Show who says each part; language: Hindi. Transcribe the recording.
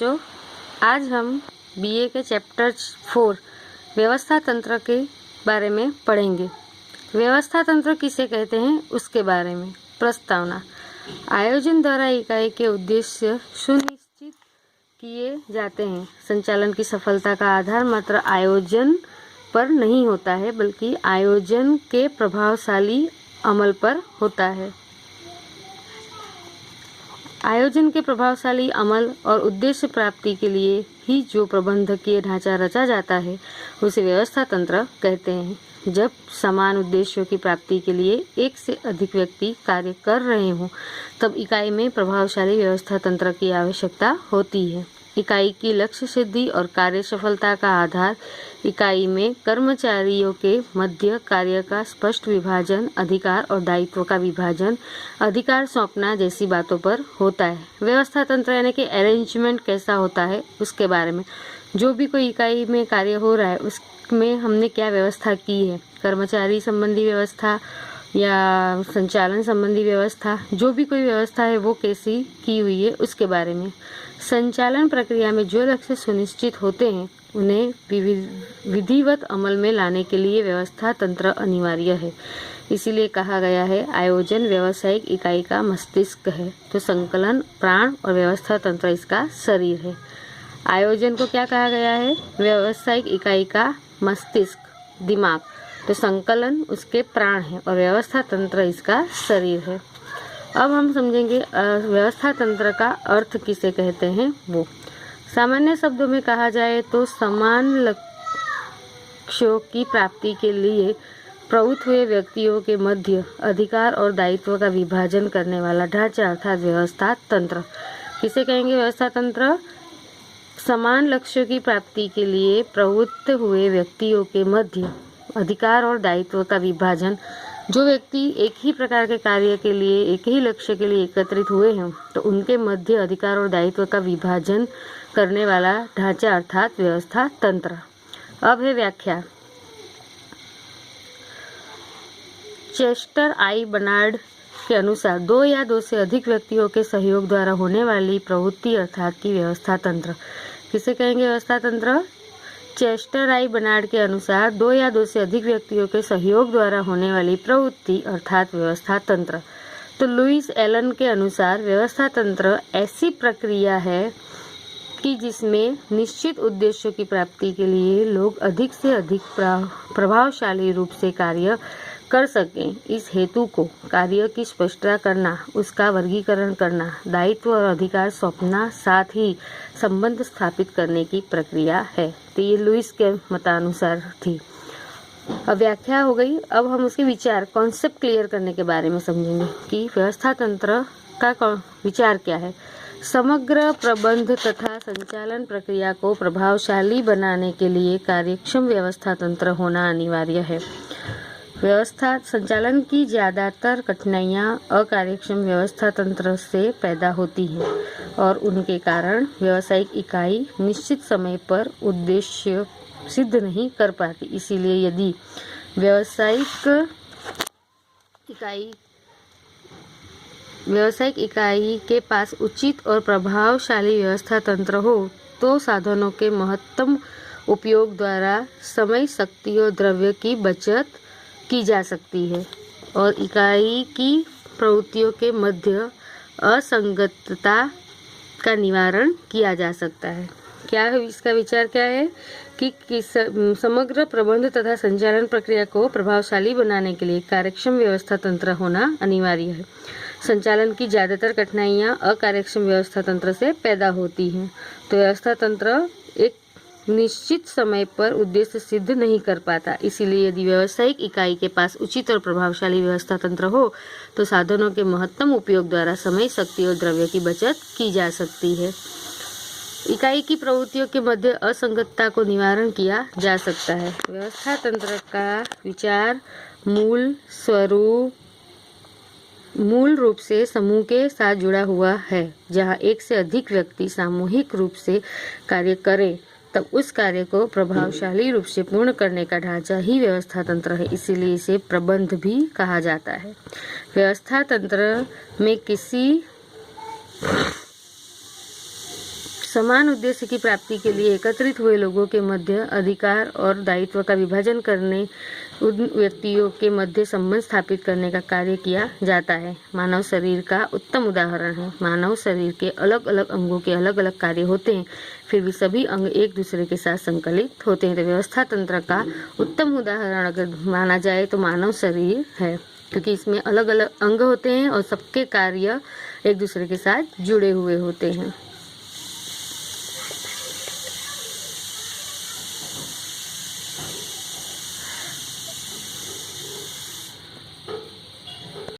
Speaker 1: बच्चों, आज हम बीए के चैप्टर 4 व्यवस्था तंत्र के बारे में पढ़ेंगे। व्यवस्था तंत्र किसे कहते हैं उसके बारे में। प्रस्तावना। आयोजन द्वारा इकाई के उद्देश्य सुनिश्चित किए जाते हैं। संचालन की सफलता का आधार मात्र आयोजन पर नहीं होता है, बल्कि आयोजन के प्रभावशाली अमल पर होता है। आयोजन के प्रभावशाली अमल और उद्देश्य प्राप्ति के लिए ही जो प्रबंधकीय ढांचा रचा जाता है उसे व्यवस्था तंत्र कहते हैं। जब समान उद्देश्यों की प्राप्ति के लिए एक से अधिक व्यक्ति कार्य कर रहे हों, तब इकाई में प्रभावशाली व्यवस्था तंत्र की आवश्यकता होती है। इकाई की लक्ष्य सिद्धि और कार्य सफलता का आधार इकाई में कर्मचारियों के मध्य कार्य का स्पष्ट विभाजन, अधिकार और दायित्व का विभाजन, अधिकार सौंपना जैसी बातों पर होता है। व्यवस्था तंत्र यानी कि अरेंजमेंट कैसा होता है उसके बारे में। जो भी कोई इकाई में कार्य हो रहा है उसमें हमने क्या व्यवस्था की है, कर्मचारी संबंधी व्यवस्था या संचालन संबंधी व्यवस्था, जो भी कोई व्यवस्था है वो कैसी की हुई है उसके बारे में। संचालन प्रक्रिया में जो लक्ष्य सुनिश्चित होते हैं उन्हें विधिवत अमल में लाने के लिए व्यवस्था तंत्र अनिवार्य है। इसीलिए कहा गया है आयोजन व्यावसायिक इकाई का मस्तिष्क है, तो संकलन प्राण और व्यवस्था तंत्र इसका शरीर है। आयोजन को क्या कहा गया है? व्यावसायिक इकाई का मस्तिष्क, दिमाग, तो संकलन उसके प्राण है और व्यवस्था तंत्र इसका शरीर है। अब हम समझेंगे व्यवस्था तंत्र का अर्थ किसे कहते हैं वो। सामान्य शब्दों में कहा जाए तो समान लक्ष्यों की प्राप्ति के लिए प्रवृत्त हुए व्यक्तियों के मध्य अधिकार और दायित्व का विभाजन करने वाला ढांचा अर्थात व्यवस्था तंत्र। किसे कहेंगे व्यवस्था तंत्र? समान लक्ष्यों की प्राप्ति के लिए प्रवृत्त हुए व्यक्तियों के मध्य अधिकार और दायित्व का विभाजन। जो व्यक्ति एक ही प्रकार के कार्य के लिए, एक ही लक्ष्य के लिए एकत्रित हुए हैं, तो उनके मध्य अधिकार और दायित्व का विभाजन करने वाला ढांचा अर्थात व्यवस्था तंत्र। अब है व्याख्या। चेस्टर आई बर्नार्ड के अनुसार दो या दो से अधिक व्यक्तियों के सहयोग द्वारा होने वाली प्रवृत्ति अर्थात की व्यवस्था तंत्र। किसे कहेंगे व्यवस्था तंत्र? चेस्टर आई बर्नार्ड के अनुसार दो या दो से अधिक व्यक्तियों के सहयोग द्वारा होने वाली प्रवृत्ति अर्थात व्यवस्था तंत्र। तो लुईस एलन के अनुसार व्यवस्था तंत्र ऐसी प्रक्रिया है कि जिसमें निश्चित उद्देश्यों की प्राप्ति के लिए लोग अधिक से अधिक प्रभावशाली रूप से कार्य कर सकें। इस हेतु को कार्य की स्पष्टता करना, उसका वर्गीकरण करना, दायित्व और अधिकार सौंपना, साथ ही संबंध स्थापित करने की प्रक्रिया है। तो ये लुईस के मतानुसार थी। अब व्याख्या हो गई। अब हम उसके विचार, कॉन्सेप्ट क्लियर करने के बारे में समझेंगे कि व्यवस्था तंत्र का विचार क्या है। समग्र प्रबंध तथा संचालन प्रक्रिया को प्रभावशाली बनाने के लिए कार्यक्षम व्यवस्था तंत्र होना अनिवार्य है। व्यवस्था संचालन की ज्यादातर कठिनाइयां अकार्यक्षम व्यवस्था तंत्र से पैदा होती हैं और उनके कारण व्यावसायिक इकाई निश्चित समय पर उद्देश्य सिद्ध नहीं कर पाती। इसीलिए यदि व्यावसायिक इकाई के पास उचित और प्रभावशाली व्यवस्था तंत्र हो तो साधनों के महत्तम उपयोग द्वारा समय, शक्ति और द्रव्य की बचत की जा सकती है और इकाई की प्रवृत्तियों के मध्य असंगतता का निवारण किया जा सकता है। क्या है इसका विचार? क्या है कि समग्र प्रबंध तथा संचालन प्रक्रिया को प्रभावशाली बनाने के लिए कार्यक्षम व्यवस्था तंत्र होना अनिवार्य है। संचालन की ज्यादातर कठिनाइयां अकार्यक्षम व्यवस्था तंत्र से पैदा होती हैं। तो व्यवस्था तंत्र एक निश्चित समय पर उद्देश्य सिद्ध नहीं कर पाता। इसीलिए यदि व्यावसायिक इकाई के पास उचित और प्रभावशाली व्यवस्था तंत्र हो तो साधनों के महत्तम उपयोग द्वारा समय, शक्ति और द्रव्य की बचत की जा सकती है। इकाई की प्रवृत्तियों के मध्य असंगतता को निवारण किया जा सकता है। व्यवस्था तंत्र का विचार मूल रूप से समूह के साथ जुड़ा हुआ है। जहाँ एक से अधिक व्यक्ति सामूहिक रूप से कार्य करें तब उस कार्य को प्रभावशाली रूप से पूर्ण करने का ढांचा ही व्यवस्था तंत्र है। इसीलिए इसे प्रबंध भी कहा जाता है। व्यवस्था तंत्र में किसी समान उद्देश्य की प्राप्ति के लिए एकत्रित हुए लोगों के मध्य अधिकार और दायित्व का विभाजन करने, उन व्यक्तियों के मध्य संबंध स्थापित करने का कार्य किया जाता है। मानव शरीर का उत्तम उदाहरण है। मानव शरीर के अलग अलग अंगों के अलग अलग कार्य होते हैं, फिर भी सभी अंग एक दूसरे के साथ संकलित होते हैं। तो व्यवस्था तंत्र का उत्तम उदाहरण अगर माना जाए तो मानव शरीर है, क्योंकि इसमें अलग अलग अंग होते हैं और सबके कार्य एक दूसरे के साथ जुड़े हुए होते हैं।